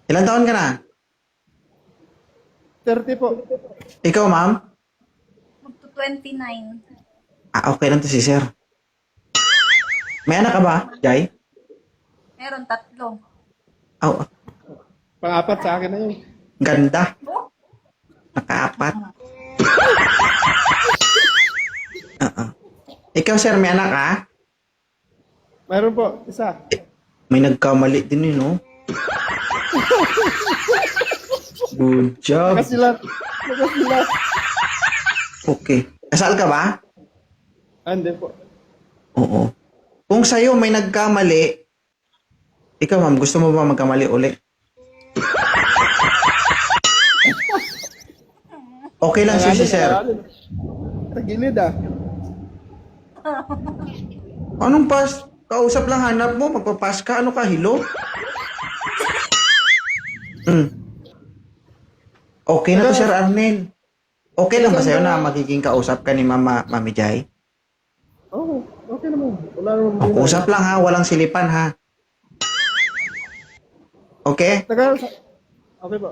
Ilan taon ka na? 30 po. Ikaw, ma'am? Magto 29. Okay lang to si sir. May anak ka ba, Jai? Meron 3. Oh, Pang-apat sa akin na yun. ganda. Oh, Nakaapat. Ikaw, sir, may anak ka? Mayroon po, isa. May nagkamali din yun, no? Good job. Nakasilat. Nakasilat. Okay. Kasal ka ba? Hindi po. Oo. Kung sa'yo may nagkamali, ikaw, ma'am, gusto mo ba magkamali uli? Okay lang siya si sir. Tagilid ah. Anong pas? Kausap lang hanap mo, magpapas ka, ano ka, hilo? Okay na to, Sir Arnel. Okay lang ba sa'yo na magiging kausap ka ni Mami Jai? Oo, okay naman. Wala naman. Usap lang ha, walang silipan ha. Okay? Okay po.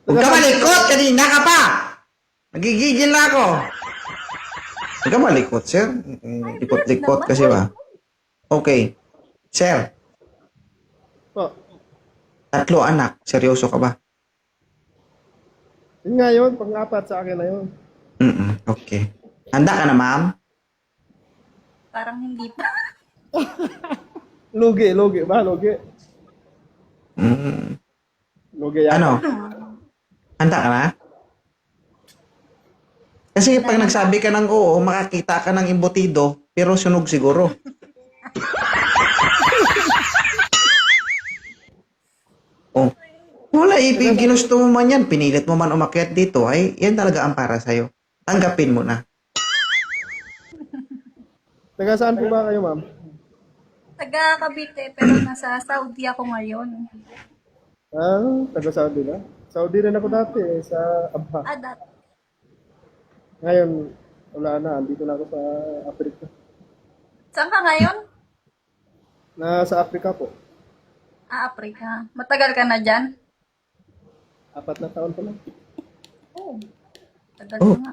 Huwag ka malikot, kanina ka pa! Nagigigil na ako. Huwag ka malikot, sir. Likot-likot kasi ba? Okay. Sir, Po. 3 anak. Seryoso ka ba? Yun nga yun, pang-apat sa akin na yun. Okay. Handa ka na, ma'am? parang hindi pa. Lugi ba? Lugi. Mm. Lugi yan. Ano? Handa ka na? Kasi pag nagsabi ka ng oo, makakita ka ng imbutido, pero sunog siguro. Oh. Wala, ginusto mo man yan, pinilit mo man umakyat dito, ay yan talaga ang para sa'yo. Tanggapin mo na. Taga saan po ba kayo, ma'am? Taga Cavite, pero nasa Saudi ako ngayon. Ah, taga Saudi na? Saudi rin ako dati sa Abha. That. Ngayon, wala na. Andito na ako sa Africa. Saan ka ngayon? Nasa Africa po. Africa. Matagal ka na dyan? 4 na taon pa lang. Oo. Tagal Oh. na nga.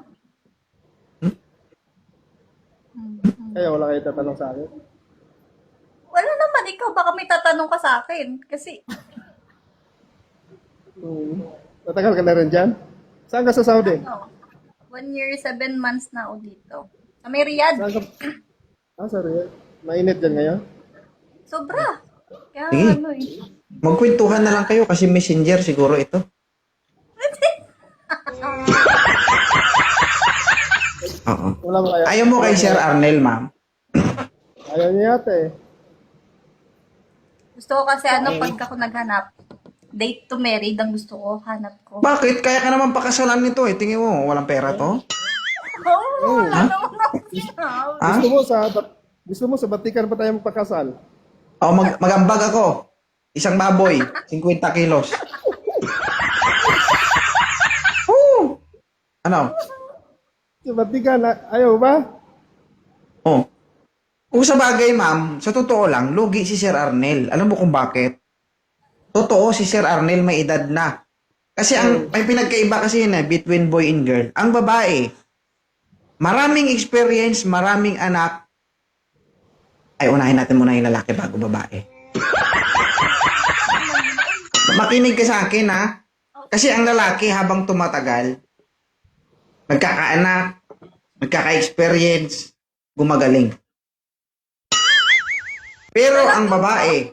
Kaya wala kayo tatanong sa akin. Wala naman, ikaw baka may tatanong ka sa akin. Kasi, Matagal ka na rin dyan? Saan ka sa Saudi? 1 year, 7 months na ako dito. Sa may Riyadh. Saan ka? Sa Riyadh. Mainit dyan ngayon? Sobra. Kaya Sige. ano eh. Magkwentuhan na lang kayo kasi messenger siguro ito. Oo. Wala mo kaya? Ayaw mo kay Sir Arnel, ma'am? Ayaw niya yata eh. Gusto ko kasi pag ako naghanap, date to married ang gusto ko, hanap ko. Bakit? Kaya ka naman pakasalan nito eh. Tingin mo, walang pera to? Wala naman ako sinabi. Ha? Gusto mo sa Batikan pa tayo magpakasal? O, magambag ako. Isang baboy, 50 kilos. Woo! Ano? Sa Batikan, ayaw ba? Oh. Kung sa bagay, ma'am, sa totoo lang, lugi si Sir Arnel. Alam mo kung bakit? Totoo, si Sir Arnel may edad na. Kasi may pinagkaiba kasi yun between boy and girl. Ang babae, maraming experience, maraming anak. Ay, unahin natin muna yung lalaki bago babae. Makinig ka sa akin, ha? Kasi ang lalaki habang tumatagal, nagkakaanak, nagkaka-experience, gumagaling. Pero ang babae,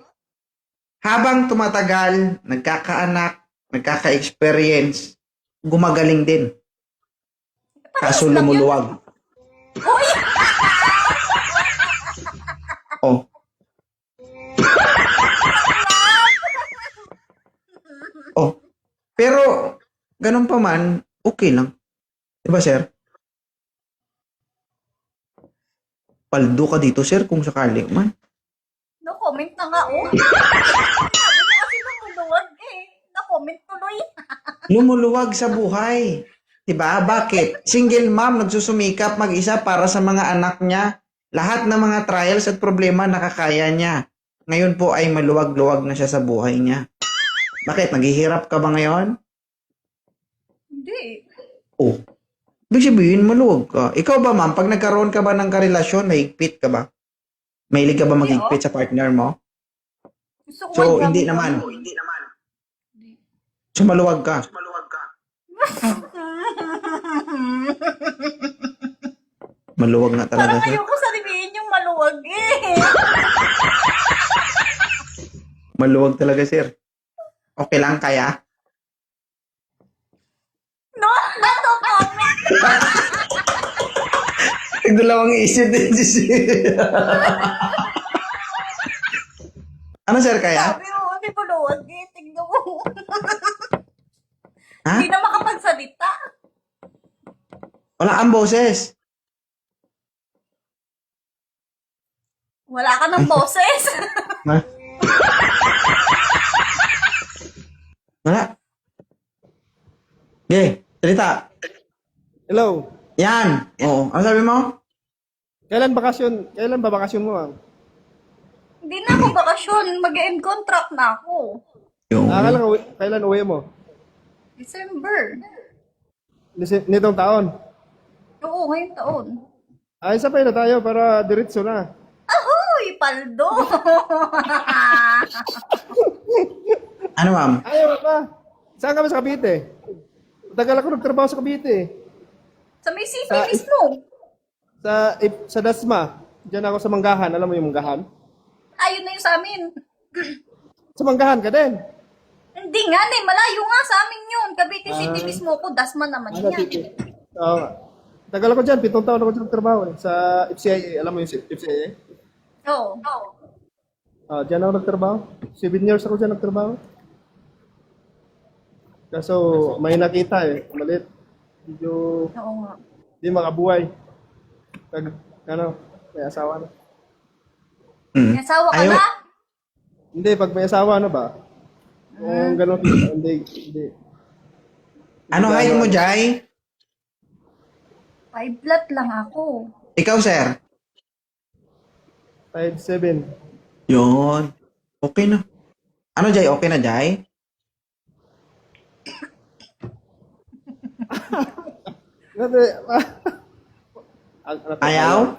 habang tumatagal, nagkakaanak, nagkaka-experience, gumagaling din. Kaso lumuluwag. Oh. Oh. Pero, ganun pa man, okay lang. Diba, sir? Paldo ka dito, sir, kung sakali man. No comment na nga, oh. Sabi mo kasi lumuluwag eh. No comment tuloy. Lumuluwag sa buhay. Diba? Bakit? Single mom, nagsusumikap mag-isa para sa mga anak niya. Lahat ng mga trials at problema nakakaya niya. Ngayon po ay maluwag-luwag na siya sa buhay niya. Bakit? Naghihirap ka ba ngayon? Hindi. Oh. Ibig sabihin, maluwag ka. Ikaw ba, ma'am, pag nagkaroon ka ba ng karelasyon, mahigpit ka ba? Mahilig ka ba maghigpit sa partner mo? Gusto ko So, lang hindi yung- naman. So, maluwag ka. Maluwag nga talaga Parang siya. ayoko sabihin yung maluwag eh. Maluwag talaga, sir. Okay lang, kaya? No, not to comment. Nagdalawang isip din si sir. Ano, sir, kaya? Sabi mo, hindi maluwag eh. Tignan mo. Ha? Hindi na makapagsalita. Wala ang boses. Wala ka ng boses. Ha? Wala. Okay, salita. Hello. Yan. Oo. Ano sabi mo? Kailan bakasyon? Kailan ba bakasyon mo, ma'am? Hindi na ako bakasyon. Mag-end contract na ako. Yung. Kailan uwi mo? December. Nitong taon. Oo, ngayong taon. Ay, sabay na tayo para diretso na. Ahoy, paldo! Ano, ma'am? Ayaw ka. Saan ka ba sa Cavite? Tagal ako nagtrabaho sa Cavite. Sa may city Sa- mismo. Sa Dasma. Diyan ako sa Manggahan. Alam mo yung Manggahan? Ayun na yung sa amin. Sa Manggahan ka din. Hindi nga, malayo nga sa amin yun. Cavite City mismo ako, Dasma naman Sa yan. City. Oo nga. Tagal ako dyan. 7 taon ako dyan nagtrabaho eh. Sa FCIA. Alam mo yung FCIA? Oo. Diyan ako nagtrabaho. 7 years ako dyan nagtrabaho. Kaso may nakita eh. Malit. Medyo Oo nga. di makabuhay. Pag, may asawa na. May asawa ka Ayaw. na? Hindi, pag may asawa na ba? Kung gano'n, hindi. Ano height mo, Jai? 5 flat lang ako. Ikaw, sir? 5'7". Yun. Okay na. Ano, Jai? Okay na, Jai? Kasi, Ayaw?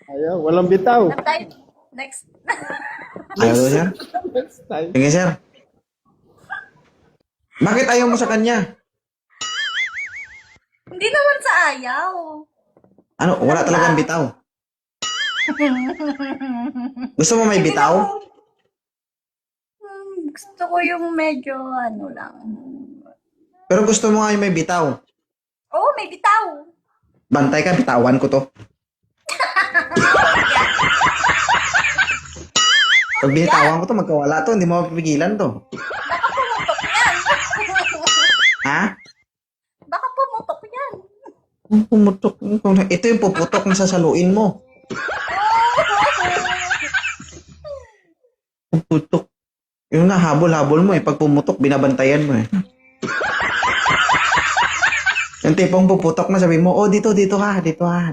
Ayaw, walang bitaw. Next. Ayaw, sir? Next time. Sige, sir. Bakit ayaw mo sa kanya? Hindi naman sa ayaw. Ano, wala talagang bitaw. Gusto mo may bitaw? Gusto ko yung medyo lang. Pero gusto mo nga yung may bitaw. Oo, may bitaw. Bantay ka, bitawan ko to. Pag binitawan ko to, magkawala to. Hindi mo mapipigilan to. Baka pumutok yan. Ha? Baka pumutok yan. Pumutok. Ito yung puputok na sasaluin mo. Puputok. Yung nga, habol-habol mo eh. Pag pumutok, binabantayan mo eh. Yung tipong puputok na sabi mo, oh, dito ha, dito ha.